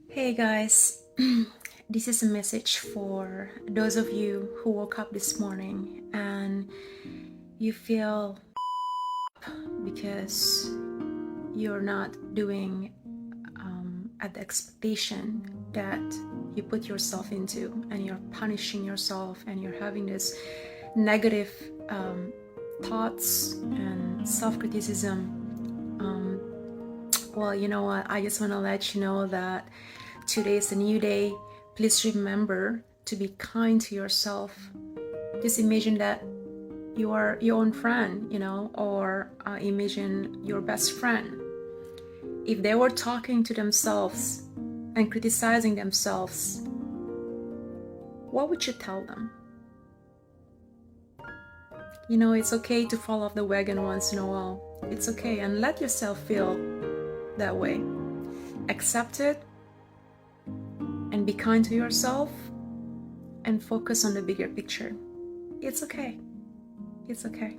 Hey guys, this is a message for those of you who woke up this morning and you feel because you're not doing at the expectation that you put yourself into, and you're punishing yourself and you're having this negative thoughts and self-criticism. Well, you know what? I just want to let you know that today is a new day. Please remember to be kind to yourself. Just imagine that you are your own friend, or imagine your best friend. If they were talking to themselves and criticizing themselves, what would you tell them? It's okay to fall off the wagon once in a while. It's okay, and let yourself feel that way. Accept it and be kind to yourself and focus on the bigger picture. It's okay. It's okay.